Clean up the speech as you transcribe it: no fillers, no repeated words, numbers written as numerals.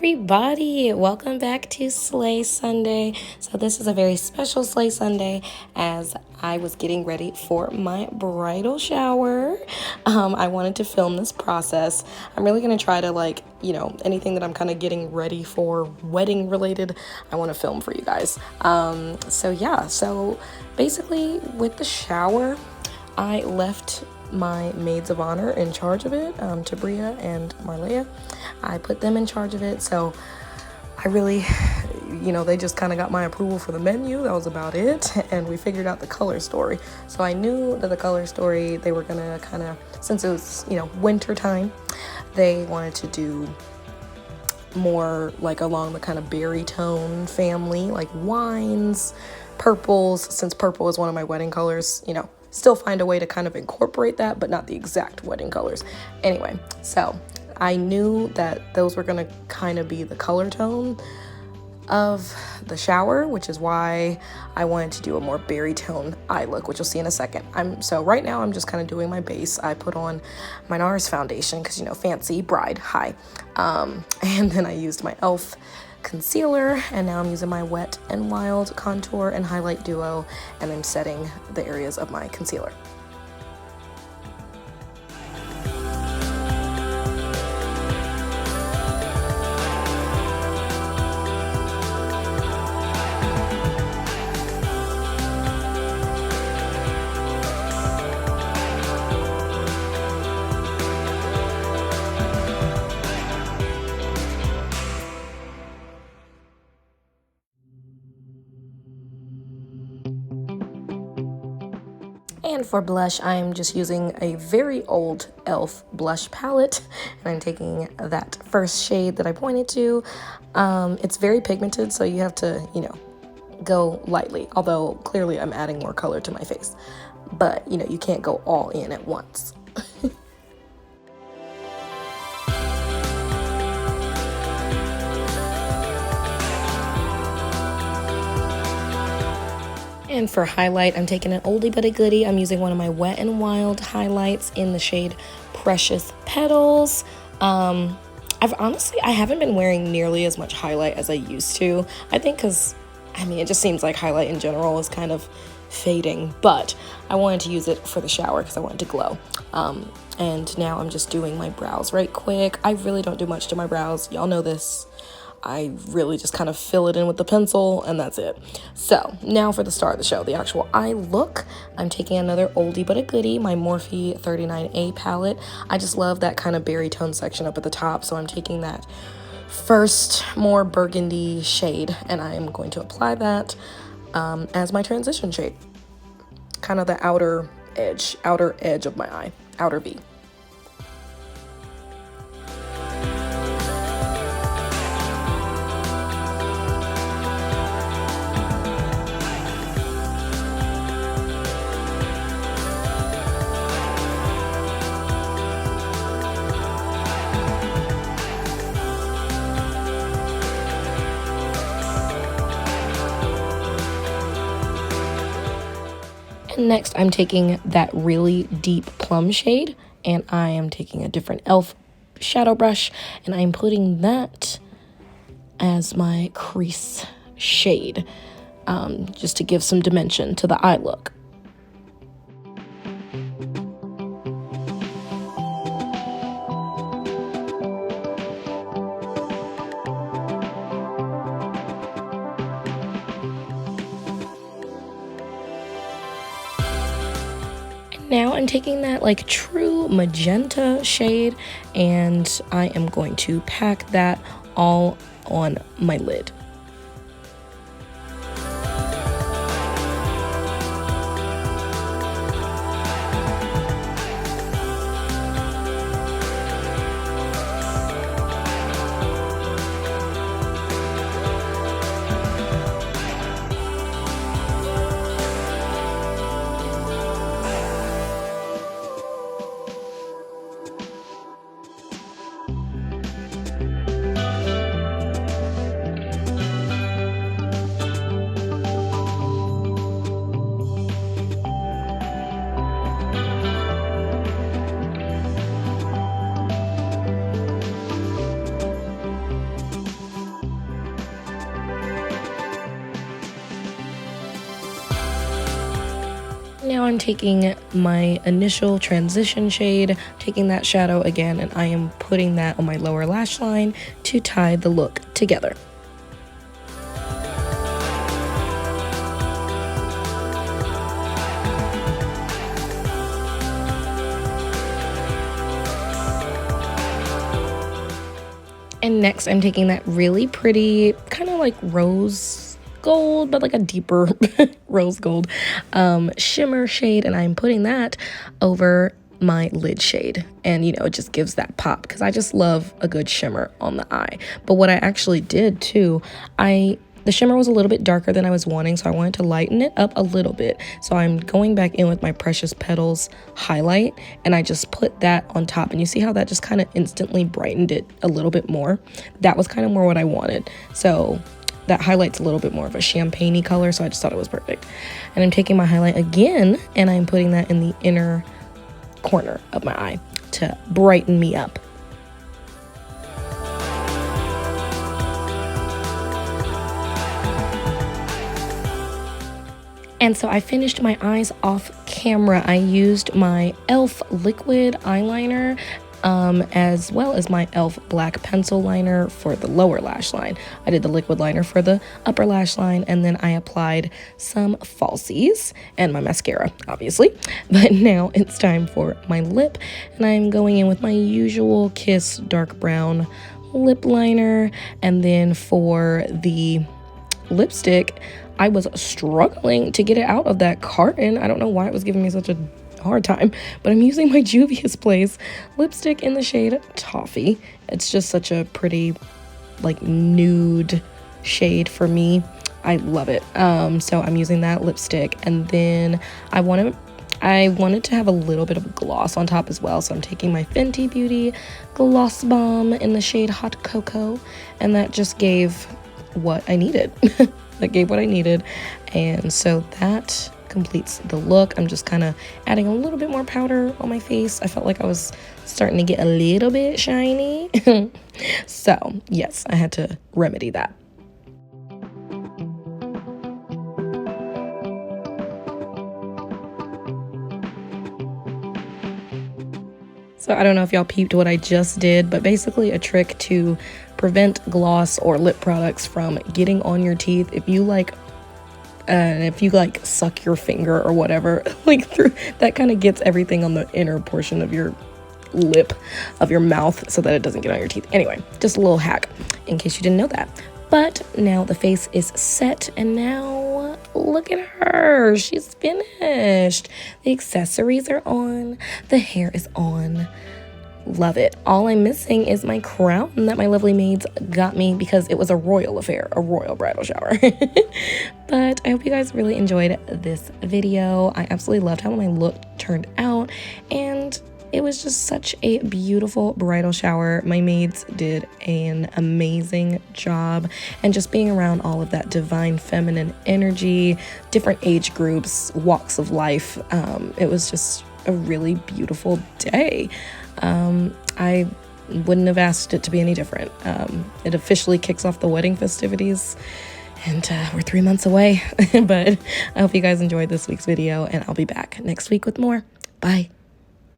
everybody, welcome back to Slay Sunday. So this is a very special Slay Sunday as I was getting ready for my bridal shower. I wanted to film this process. I'm really going to try to anything that I'm kind of getting ready for wedding related, I want to film for you guys. So basically with the shower, I left my maids of honor in charge of it, Tabria and Marleya. I put them in charge of it, so I really, they just kind of got my approval for the menu. That was about it, and we figured out the color story. So I knew that the color story, they were gonna kind of, since it was, winter time, they wanted to do more like along the kind of berry tone family, like wines, purples, since purple is one of my wedding colors, still find a way to kind of incorporate that, but not the exact wedding colors. Anyway, so I knew that those were gonna kind of be the color tone of the shower, which is why I wanted to do a more berry tone eye look, which you'll see in a second. So right now I'm just kind of doing my base. I put on my NARS foundation because, fancy bride, hi. And then I used my e.l.f. concealer, and now I'm using my Wet n Wild contour and highlight duo, and I'm setting the areas of my concealer. And for blush, I'm just using a very old e.l.f. blush palette, and I'm taking that first shade that I pointed to. It's very pigmented, so you have to, go lightly, although clearly I'm adding more color to my face. But, you can't go all in at once. And for highlight, I'm taking an oldie but a goodie. I'm using one of my Wet n Wild highlights in the shade Precious Petals. I haven't been wearing nearly as much highlight as I used to. I think because, it just seems like highlight in general is kind of fading. But I wanted to use it for the shower because I wanted to glow. And now I'm just doing my brows right quick. I really don't do much to my brows. Y'all know this. I really just kind of fill it in with the pencil, and that's it. So now for the star of the show, the actual eye look. I'm taking another oldie but a goodie, my Morphe 39A palette. I just love that kind of berry tone section up at the top, so I'm taking that first more burgundy shade, and I am going to apply that as my transition shade. Kind of the outer edge of my eye, outer V. And next, I'm taking that really deep plum shade, and I am taking a different e.l.f. shadow brush, and I'm putting that as my crease shade, just to give some dimension to the eye look. Now I'm taking that true magenta shade, and I am going to pack that all on my lid. now I'm taking my initial transition shade, taking that shadow again, and I am putting that on my lower lash line to tie the look together. And next I'm taking that really pretty, kind of like rose gold, but like a deeper rose gold shimmer shade, and I'm putting that over my lid shade. And you know, it just gives that pop because I just love a good shimmer on the eye. But what I actually did too, the shimmer was a little bit darker than I was wanting, so I wanted to lighten it up a little bit. So I'm going back in with my Precious Petals highlight, and I just put that on top. And you see how that just kind of instantly brightened it a little bit more? That was kind of more what I wanted. So that highlight's a little bit more of a champagne-y color, so I just thought it was perfect. And I'm taking my highlight again, and I'm putting that in the inner corner of my eye to brighten me up. And so I finished my eyes off camera. I used my e.l.f. liquid eyeliner as well as my e.l.f. black pencil liner for the lower lash line. I did the liquid liner for the upper lash line, and then I applied some falsies and my mascara, obviously. But now it's time for my lip, and I'm going in with my usual Kiss dark brown lip liner. And then for the lipstick, I was struggling to get it out of that carton. I don't know why it was giving me such a hard time, but I'm using my Juvia's Place lipstick in the shade Toffee. It's just such a pretty, like, nude shade for me. I love it. So I'm using that lipstick, and then I wanted to have a little bit of gloss on top as well, so I'm taking my Fenty Beauty Gloss Bomb in the shade Hot Cocoa, and that just gave what I needed. That gave what I needed, and so that completes the look. I'm just kind of adding a little bit more powder on my face. I felt like I was starting to get a little bit shiny. So yes, I had to remedy that. So I don't know if y'all peeped what I just did, but basically a trick to prevent gloss or lip products from getting on your teeth. If you like suck your finger or whatever, like through, that kind of gets everything on the inner portion of your lip, of your mouth, so that it doesn't get on your teeth. Anyway, just a little hack in case you didn't know that. But now the face is set, and now look at her. She's finished. The accessories are on. The hair is on. Love it. All I'm missing is my crown that my lovely maids got me because it was a royal affair, a royal bridal shower. But I hope you guys really enjoyed this video. I absolutely loved how my look turned out, and it was just such a beautiful bridal shower. My maids did an amazing job, and just being around all of that divine feminine energy, different age groups, walks of life, it was just a really beautiful day. I wouldn't have asked it to be any different. It officially kicks off the wedding festivities, and we're 3 months away. But I hope you guys enjoyed this week's video, and I'll be back next week with more. Bye.